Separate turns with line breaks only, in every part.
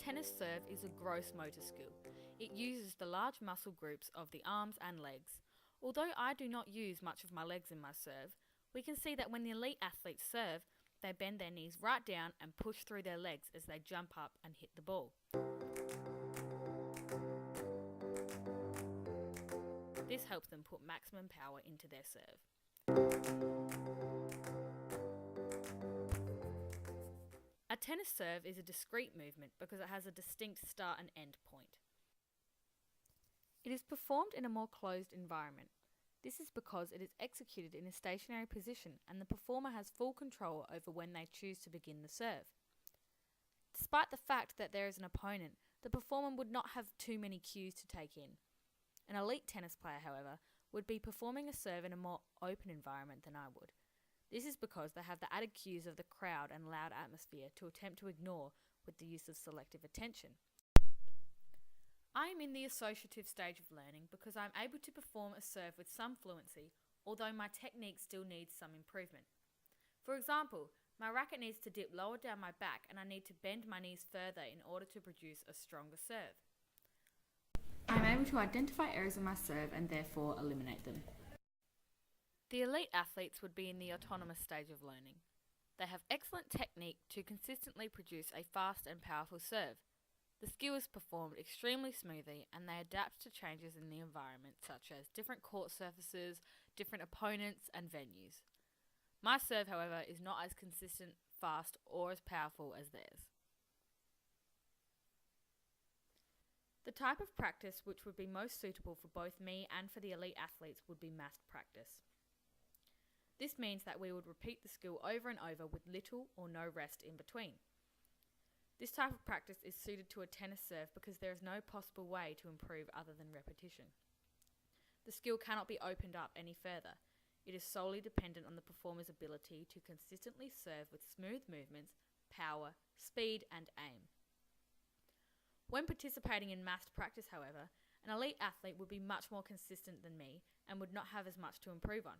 tennis serve is a gross motor skill. It uses the large muscle groups of the arms and legs. Although I do not use much of my legs in my serve, we can see that when the elite athletes serve, they bend their knees right down and push through their legs as they jump up and hit the ball. This helps them put maximum power into their serve. A tennis serve is a discrete movement because it has a distinct start and end point. It is performed in a more closed environment. This is because it is executed in a stationary position and the performer has full control over when they choose to begin the serve. Despite the fact that there is an opponent, the performer would not have too many cues to take in. An elite tennis player, however, would be performing a serve in a more open environment than I would. This is because they have the added cues of the crowd and loud atmosphere to attempt to ignore with the use of selective attention. I am in the associative stage of learning because I am able to perform a serve with some fluency, although my technique still needs some improvement. For example, my racket needs to dip lower down my back and I need to bend my knees further in order to produce a stronger serve. I am able to identify errors in my serve and therefore eliminate them. The elite athletes would be in the autonomous stage of learning. They have excellent technique to consistently produce a fast and powerful serve. The skill is performed extremely smoothly and they adapt to changes in the environment such as different court surfaces, different opponents and venues. My serve, however, is not as consistent, fast or as powerful as theirs. The type of practice which would be most suitable for both me and for the elite athletes would be massed practice. This means that we would repeat the skill over and over with little or no rest in between. This type of practice is suited to a tennis serve because there is no possible way to improve other than repetition. The skill cannot be opened up any further. It is solely dependent on the performer's ability to consistently serve with smooth movements, power, speed and aim. When participating in massed practice, however, an elite athlete would be much more consistent than me and would not have as much to improve on.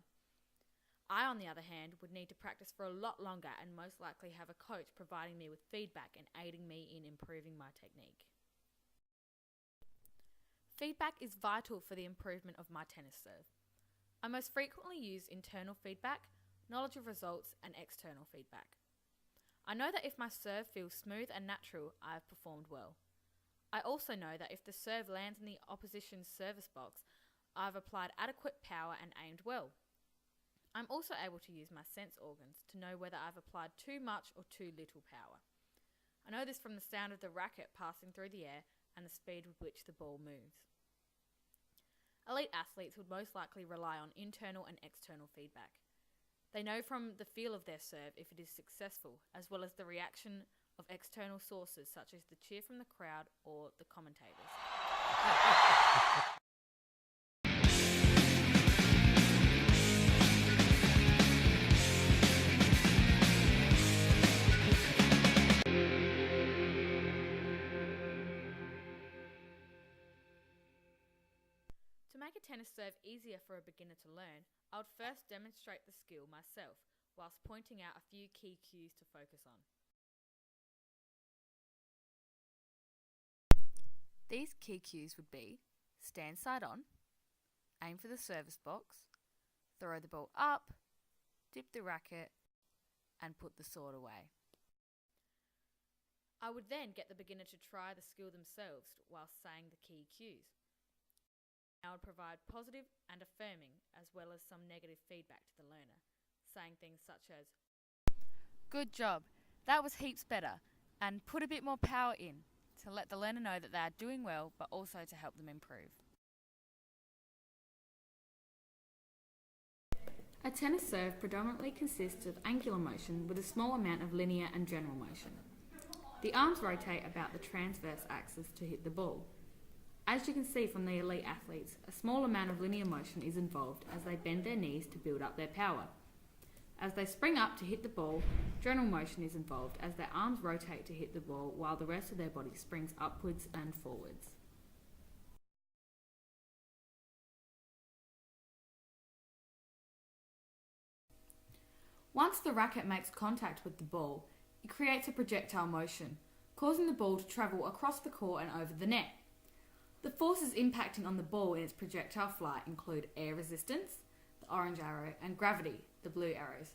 I, on the other hand, would need to practice for a lot longer and most likely have a coach providing me with feedback and aiding me in improving my technique. Feedback is vital for the improvement of my tennis serve. I most frequently use internal feedback, knowledge of results, and external feedback. I know that if my serve feels smooth and natural, I have performed well. I also know that if the serve lands in the opposition's service box, I have applied adequate power and aimed well. I'm also able to use my sense organs to know whether I've applied too much or too little power. I know this from the sound of the racket passing through the air and the speed with which the ball moves. Elite athletes would most likely rely on internal and external feedback. They know from the feel of their serve if it is successful, as well as the reaction of external sources such as the cheer from the crowd or the commentators. To make a tennis serve easier for a beginner to learn, I would first demonstrate the skill myself, whilst pointing out a few key cues to focus on. These key cues would be stand side on, aim for the service box, throw the ball up, dip the racket, and put the sword away. I would then get the beginner to try the skill themselves whilst saying the key cues. I would provide positive and affirming as well as some negative feedback to the learner, saying things such as, "Good job, that was heaps better, and put a bit more power in," to let the learner know that they are doing well but also to help them improve. A tennis serve predominantly consists of angular motion with a small amount of linear and general motion. The arms rotate about the transverse axis to hit the ball. As you can see from the elite athletes, a small amount of linear motion is involved as they bend their knees to build up their power. As they spring up to hit the ball, general motion is involved as their arms rotate to hit the ball while the rest of their body springs upwards and forwards. Once the racket makes contact with the ball, it creates a projectile motion, causing the ball to travel across the court and over the net. The forces impacting on the ball in its projectile flight include air resistance, the orange arrow, and gravity, the blue arrows.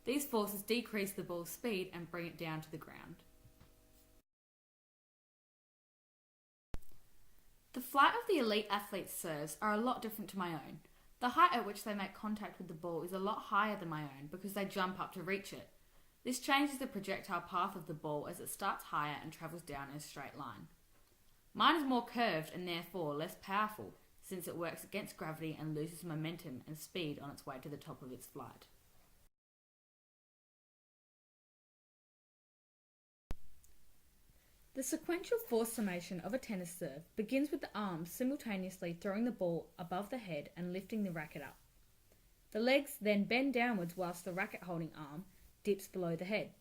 These forces decrease the ball's speed and bring it down to the ground. The flight of the elite athletes' serves are a lot different to my own. The height at which they make contact with the ball is a lot higher than my own because they jump up to reach it. This changes the projectile path of the ball as it starts higher and travels down in a straight line. Mine is more curved and therefore less powerful, since it works against gravity and loses momentum and speed on its way to the top of its flight. The sequential force summation of a tennis serve begins with the arms simultaneously throwing the ball above the head and lifting the racket up. The legs then bend downwards whilst the racket holding arm dips below the head.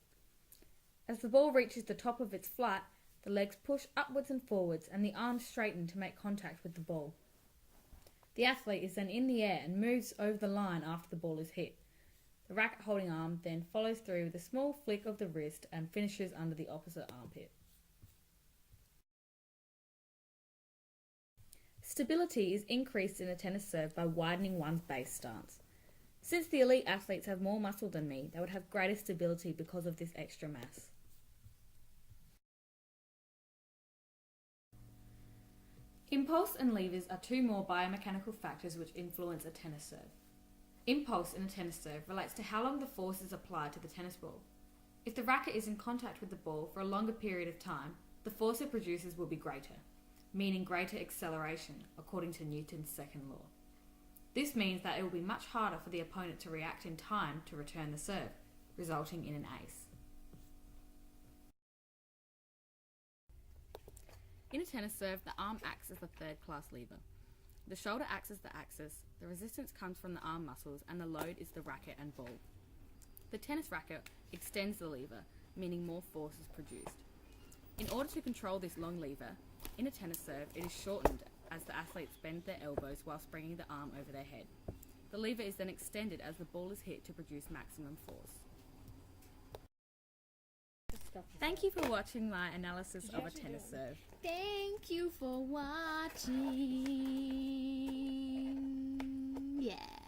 As the ball reaches the top of its flight, the legs push upwards and forwards and the arms straighten to make contact with the ball. The athlete is then in the air and moves over the line after the ball is hit. The racket holding arm then follows through with a small flick of the wrist and finishes under the opposite armpit. Stability is increased in a tennis serve by widening one's base stance. Since the elite athletes have more muscle than me, they would have greater stability because of this extra mass. Impulse and levers are two more biomechanical factors which influence a tennis serve. Impulse in a tennis serve relates to how long the force is applied to the tennis ball. If the racket is in contact with the ball for a longer period of time, the force it produces will be greater, meaning greater acceleration, according to Newton's second law. This means that it will be much harder for the opponent to react in time to return the serve, resulting in an ace. In a tennis serve, the arm acts as the third-class lever. The shoulder acts as the axis, the resistance comes from the arm muscles, and the load is the racket and ball. The tennis racket extends the lever, meaning more force is produced. In order to control this long lever, in a tennis serve, it is shortened as the athletes bend their elbows whilst bringing the arm over their head. The lever is then extended as the ball is hit to produce maximum force. Thank you for watching my analysis of a tennis serve.
Thank you for watching. Yeah.